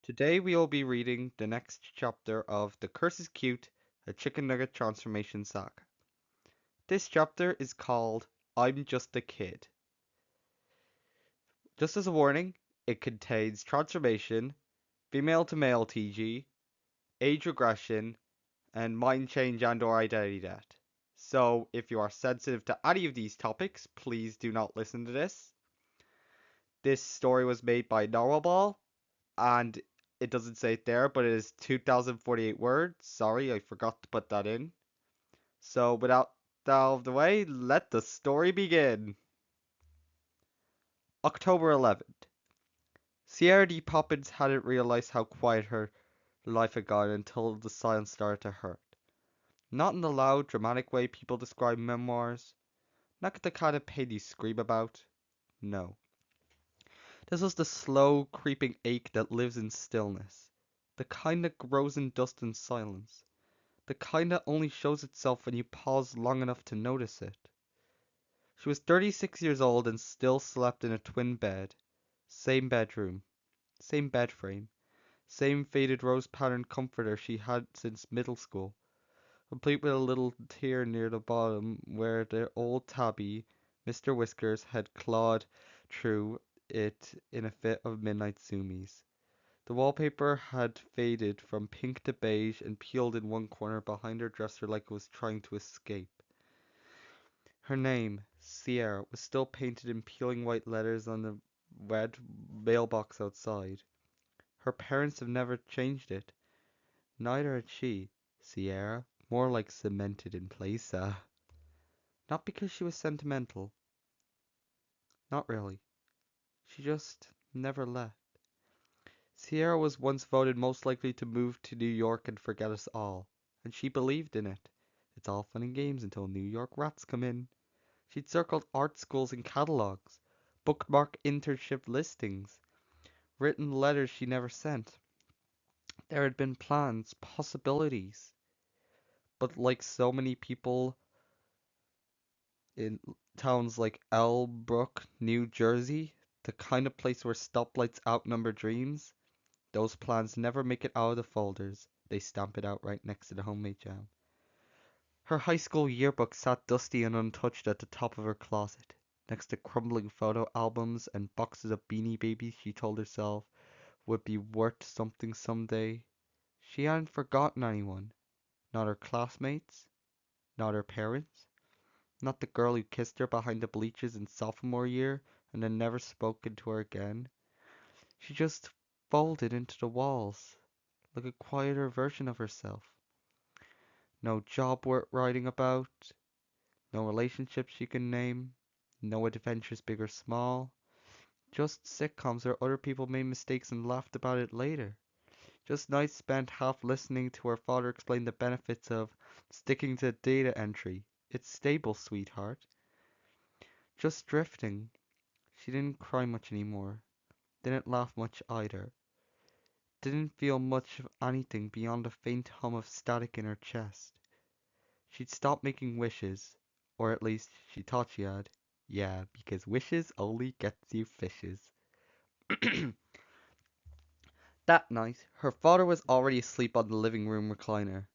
Today we will be reading the next chapter of The Curse is Cute, a Chicken Nugget Transformation Saga. This chapter is called I'm Just a Kid. Just as a warning, it contains transformation, female to male TG, age regression, and mind change and or identity death. So if you are sensitive to any of these topics, please do not listen to this. This story was made by Narwhal, and it doesn't say it there, but it is 2048 words. Sorry, I forgot to put that in. So without that out of the way, let the story begin. October 11th. Sierra D. Poppins hadn't realized how quiet her life had gone until the silence started to hurt. Not in the loud, dramatic way people describe memoirs, not the kind of pain you scream about. No. This was the slow, creeping ache that lives in stillness. The kind that grows in dust and silence. The kind that only shows itself when you pause long enough to notice it. She was 36 years old and still slept in a twin bed. Same bedroom. Same bed frame. Same faded rose-patterned comforter she had since middle school, complete with a little tear near the bottom where the old tabby, Mr. Whiskers, had clawed through it in a fit of midnight zoomies. The wallpaper had faded from pink to beige and peeled in one corner behind her dresser like it was trying to escape. Her name, Sierra, was still painted in peeling white letters on the red mailbox outside. Her parents have never changed it. Neither had she. Sierra, more like cemented in place, Not because she was sentimental. Not really. She just never left. Sierra was once voted most likely to move to New York and forget us all, and she believed in it. It's all fun and games until New York rats come in. She'd circled art schools in catalogs, bookmarked internship listings, written letters she never sent. There had been plans, possibilities. But like so many people in towns like Elbrook, New Jersey, the kind of place where stoplights outnumber dreams, those plans never make it out of the folders. They stamp it out right next to the homemade jam. Her high school yearbook sat dusty and untouched at the top of her closet, next to crumbling photo albums and boxes of Beanie Babies she told herself would be worth something someday. She hadn't forgotten anyone. Not her classmates, not her parents, not the girl who kissed her behind the bleachers in sophomore year and then never spoken to her again. She just folded into the walls, like a quieter version of herself. No job worth writing about, no relationships she can name, no adventures big or small, just sitcoms where other people made mistakes and laughed about it later. Just nights spent half listening to her father explain the benefits of sticking to data entry. It's stable, sweetheart. Just drifting. She didn't cry much anymore. Didn't laugh much either. Didn't feel much of anything beyond a faint hum of static in her chest. She'd stopped making wishes. Or at least, she thought she had. Yeah, because wishes only gets you fishes. That night, her father was already asleep on the living room recliner.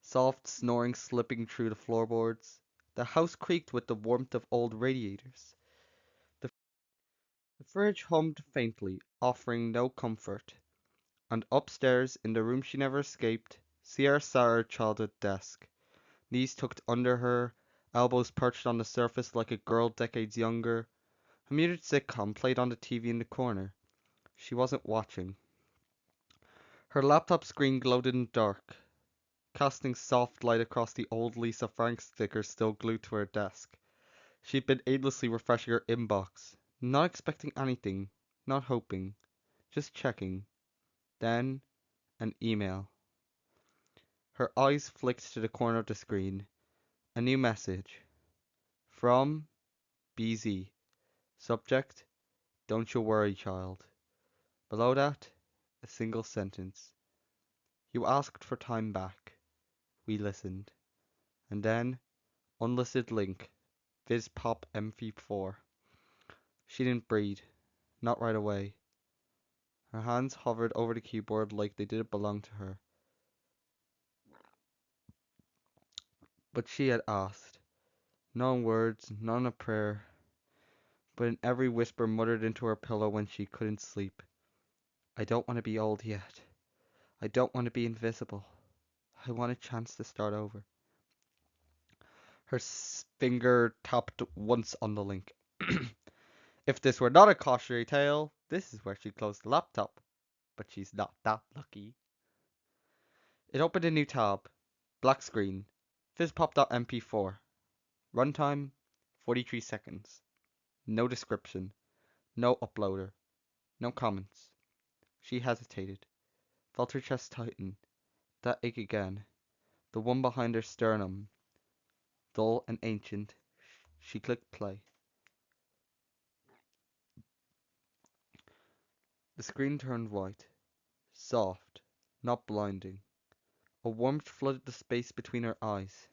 Soft snoring slipping through the floorboards. The house creaked with the warmth of old radiators. The, the fridge hummed faintly, offering no comfort. And upstairs, in the room she never escaped, Sierra sat at her childhood desk, knees tucked under her, elbows perched on the surface like a girl decades younger. A muted sitcom played on the TV in the corner. She wasn't watching. Her laptop screen glowed in the dark, casting soft light across the old Lisa Frank sticker still glued to her desk. She'd been aimlessly refreshing her inbox, not expecting anything, not hoping, just checking. Then, an email. Her eyes flicked to the corner of the screen. A new message. From BZ. Subject: Don't you worry, child. Below that, a single sentence. You asked for time back. We listened. And then, unlisted link. Viz pop MP4. She didn't breathe. Not right away. Her hands hovered over the keyboard like they didn't belong to her. But she had asked. Not in words, not in a prayer, but in every whisper muttered into her pillow when she couldn't sleep. I don't want to be old yet. I don't want to be invisible. I want a chance to start over. Her finger tapped once on the link. If this were not a cautionary tale, this is where she closed the laptop. But she's not that lucky. It opened a new tab. Black screen. Fizzpop.mp4. Runtime 43 seconds. No description. No uploader. No comments. She hesitated. Felt her chest tighten. That ache again. The one behind her sternum. Dull and ancient. She clicked play. The screen turned white. Soft. Not blinding. A warmth flooded the space between her eyes.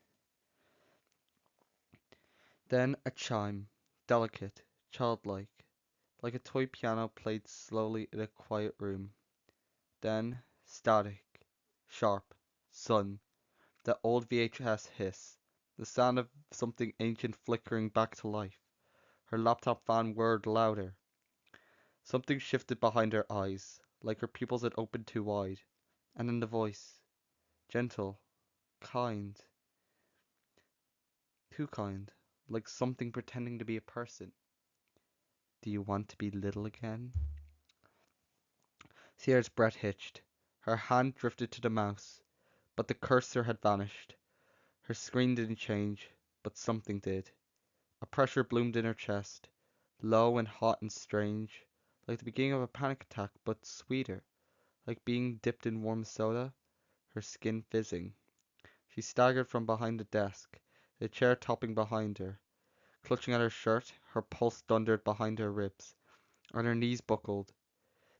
Then a chime. Delicate. Childlike. Like a toy piano played slowly in a quiet room. Then static. Sharp. Sun. The old VHS hiss. The sound of something ancient flickering back to life. Her laptop fan whirred louder. Something shifted behind her eyes, like her pupils had opened too wide. And then the voice. Gentle. Kind. Too kind. Like something pretending to be a person. Do you want to be little again? Sierra's breath hitched. Her hand drifted to the mouse, but the cursor had vanished. Her screen didn't change, but something did. A pressure bloomed in her chest, low and hot and strange, like the beginning of a panic attack, but sweeter, like being dipped in warm soda, her skin fizzing. She staggered from behind the desk, the chair toppling behind her. Clutching at her shirt, her pulse thundered behind her ribs, and her knees buckled.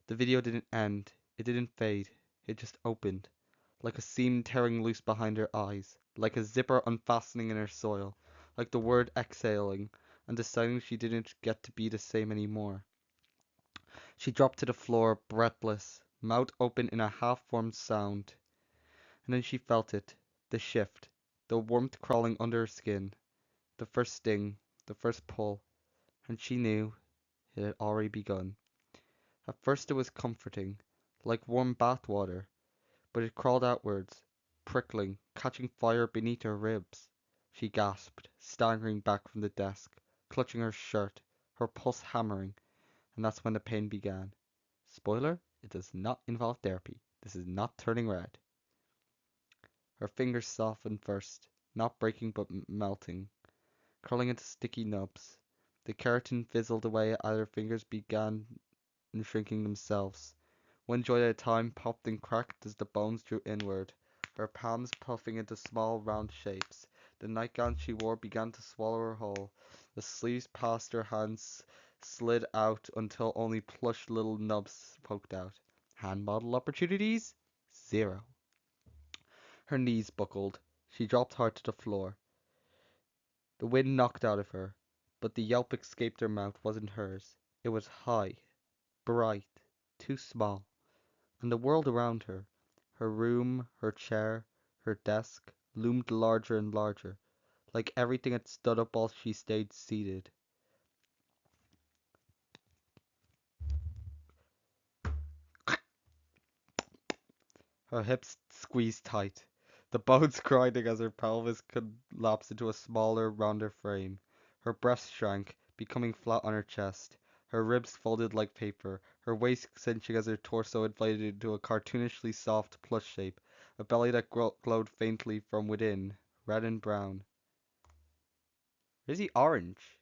The video didn't end, it didn't fade, it just opened, like a seam tearing loose behind her eyes, like a zipper unfastening in her soil, like the word exhaling and deciding she didn't get to be the same anymore. She dropped to the floor, breathless, mouth open in a half-formed sound. And then she felt it, the shift, the warmth crawling under her skin, the first sting, the first pull, and she knew it had already begun. At first it was comforting, like warm bath water, but it crawled outwards, prickling, catching fire beneath her ribs. She gasped, staggering back from the desk, clutching her shirt, her pulse hammering, and that's when the pain began. Spoiler, it does not involve therapy. This is not turning red. Her fingers softened first, not breaking but melting, curling into sticky nubs. The keratin fizzled away as her fingers began shrinking themselves. One joint at a time popped and cracked as the bones drew inward, her palms puffing into small round shapes. The nightgown she wore began to swallow her whole. The sleeves past her hands slid out until only plush little nubs poked out. Hand model opportunities? Zero. Her knees buckled. She dropped hard to the floor. The wind knocked out of her, but the yelp escaped her mouth wasn't hers. It was high, bright, too small. And the world around her, her room, her chair, her desk, loomed larger and larger, like everything had stood up while she stayed seated. Her hips squeezed tight, the bones grinding as her pelvis collapsed into a smaller, rounder frame. Her breast shrank, becoming flat on her chest. Her ribs folded like paper, her waist cinching as her torso inflated into a cartoonishly soft plush shape, a belly that glowed faintly from within, red and brown. Is he orange?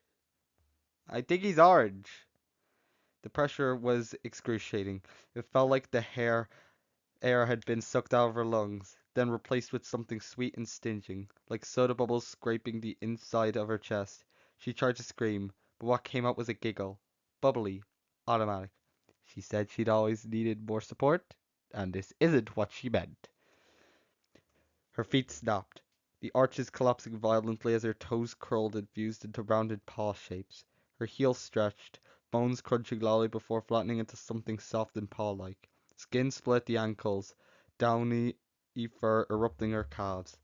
I think he's orange. The pressure was excruciating. It felt like the air had been sucked out of her lungs, then replaced with something sweet and stinging, like soda bubbles scraping the inside of her chest. She tried to scream, but what came out was a giggle. Bubbly. Automatic. She said she'd always needed more support, and this isn't what she meant. Her feet snapped, the arches collapsing violently as her toes curled and fused into rounded paw shapes. Her heels stretched, bones crunching loudly before flattening into something soft and paw-like. Skin split at the ankles, downy fur erupting her calves.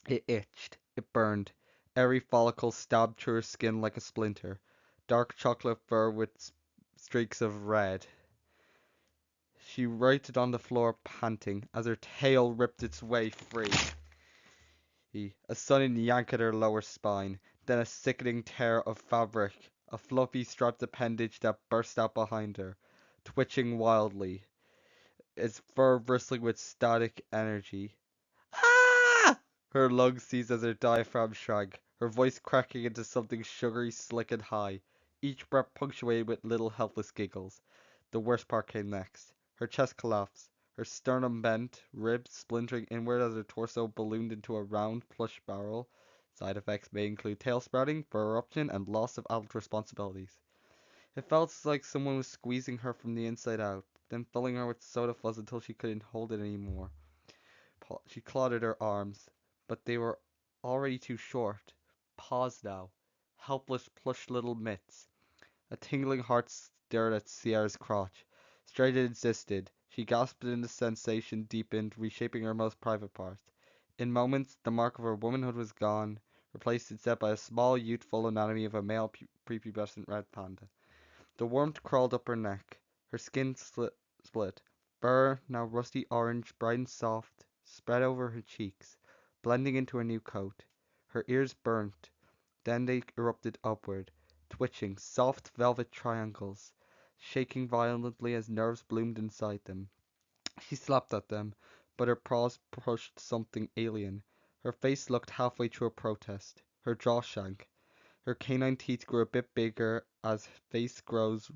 It itched. It burned. Every follicle stabbed through her skin like a splinter. Dark chocolate fur with streaks of red. She writhed on the floor, panting, as her tail ripped its way free. A sudden yank at her lower spine, then a sickening tear of fabric, a fluffy striped appendage that burst out behind her, twitching wildly, its fur bristling with static energy. Ah! Her lungs seized as her diaphragm shrank, her voice cracking into something sugary, slick, and high, each breath punctuated with little helpless giggles. The worst part came next. Her chest collapsed, her sternum bent, ribs splintering inward as her torso ballooned into a round, plush barrel. Side effects may include tail sprouting, fur eruption, and loss of adult responsibilities. It felt like someone was squeezing her from the inside out, then filling her with soda fuzz until she couldn't hold it anymore. She clawed at her arms, but they were already too short. Paused now, helpless plush little mitts. A tingling heart stirred at Sierra's crotch. Straight it insisted. She gasped and the sensation deepened, reshaping her most private parts. In moments, the mark of her womanhood was gone, replaced instead by a small, youthful anatomy of a male prepubescent red panda. The warmth crawled up her neck. Her skin split. Fur, now rusty orange, bright and soft, spread over her cheeks, blending into her new coat. Her ears burnt. Then they erupted upward, twitching, soft velvet triangles, shaking violently as nerves bloomed inside them. She slapped at them, but her paws pushed something alien. Her face looked halfway through a protest. Her jaw sank. Her canine teeth grew a bit bigger as face grows.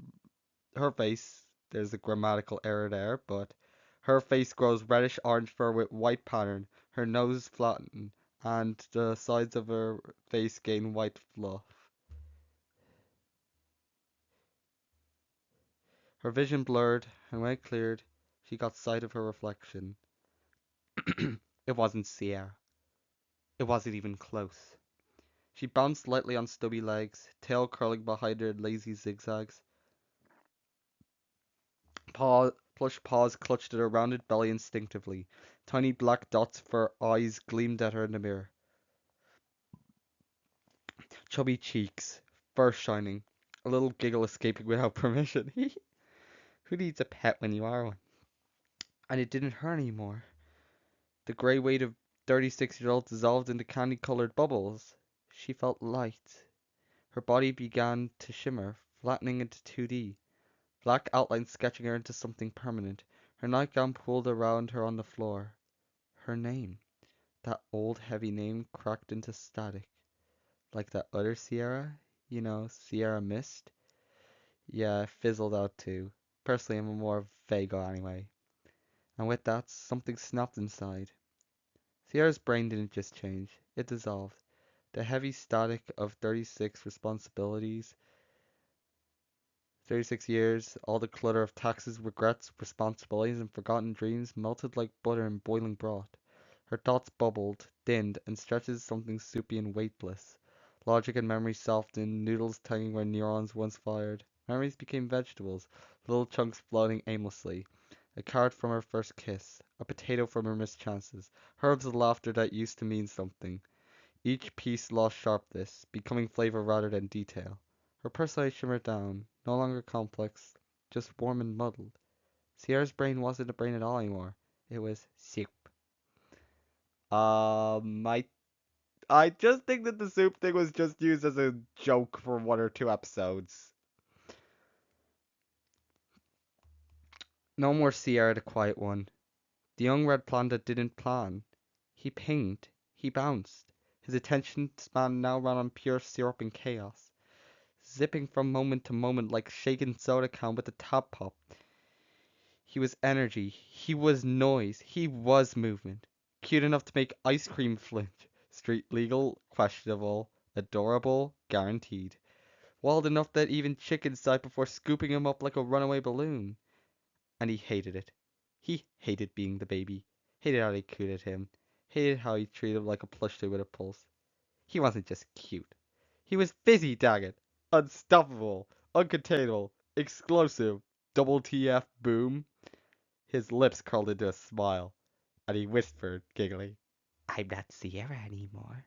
Her face, there's a grammatical error there, but her face grows reddish orange fur with white pattern. Her nose flattened, and the sides of her face gain white fluff. Her vision blurred, and when it cleared, she got sight of her reflection. It wasn't Sierra. It wasn't even close. She bounced lightly on stubby legs, tail curling behind her in lazy zigzags. Plush paws clutched at her rounded belly instinctively. Tiny black dots for eyes gleamed at her in the mirror. Chubby cheeks, fur shining, a little giggle escaping without permission. Who needs a pet when you are one? And it didn't hurt anymore. The gray weight of 36-year-old dissolved into candy-colored bubbles. She felt light. Her body began to shimmer, flattening into 2D, black outlines sketching her into something permanent. Her nightgown pulled around her on the floor. Her name, that old heavy name, cracked into static. Like that other Sierra? You know, Sierra Mist? Yeah, it fizzled out too. Personally, I'm a more Vago anyway. And with that, something snapped inside. Sierra's brain didn't just change, it dissolved. The heavy static of 36 responsibilities, 36 years, all the clutter of taxes, regrets, responsibilities, and forgotten dreams melted like butter in boiling broth. Her thoughts bubbled, thinned, and stretched into something soupy and weightless. Logic and memory softened, noodles tangling where neurons once fired. Memories became vegetables, little chunks floating aimlessly. A carrot from her first kiss, a potato from her missed chances, herbs of laughter that used to mean something. Each piece lost sharpness, becoming flavor rather than detail. Her personality shimmered down, no longer complex, just warm and muddled. Sierra's brain wasn't a brain at all anymore. It was soup. Um, I I just think that the soup thing was just used as a joke for one or two episodes. No more Sierra the quiet one. The young red panda didn't plan. He pinged. He bounced. His attention span now ran on pure syrup and chaos, zipping from moment to moment like shaken soda can with a tap pop. He was energy. He was noise. He was movement. Cute enough to make ice cream flinch. Street legal, questionable. Adorable, guaranteed. Wild enough that even chickens died before scooping him up like a runaway balloon. And he hated it. He hated being the baby. Hated how they cooed at him. Hated how he treated him like a plush toy with a pulse. He wasn't just cute. He was busy, dang it. Unstoppable. Uncontainable. Explosive. Double TF boom. His lips curled into a smile, and he whispered, giggling, I'm not Sierra anymore.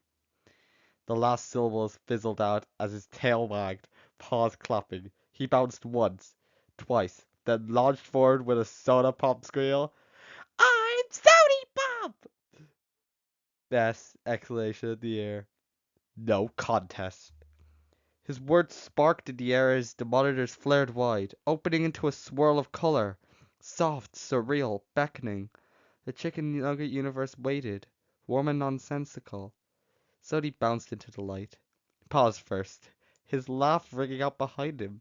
The last syllables fizzled out as his tail wagged, paws clapping. He bounced once, twice, then launched forward with a soda pop squeal. I'm Sody Pop! Best exclamation in the air. No contest. His words sparked in the air as the monitors flared wide, opening into a swirl of color. Soft, surreal, beckoning. The chicken nugget universe waited, warm and nonsensical. Sody bounced into the light. Paused first, his laugh ringing out behind him.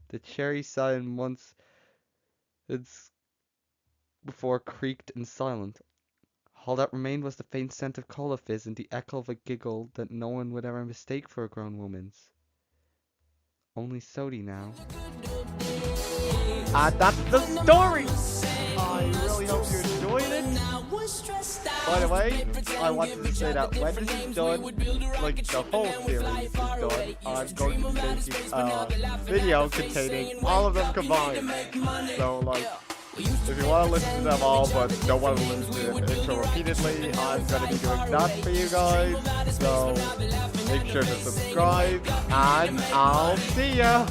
The cherry sign months before creaked and silent. All that remained was the faint scent of cola fizz and the echo of a giggle that no one would ever mistake for a grown woman's. Only Sody now. And that's the story! I really hope you enjoyed it. By the way, I wanted to say that when this is done, like the whole series is done, I'm going to be making a video containing all of them combined. So like, if you want to listen to them all but don't want to listen to the intro repeatedly, I'm going to be doing that for you guys. So make sure to subscribe and I'll see ya!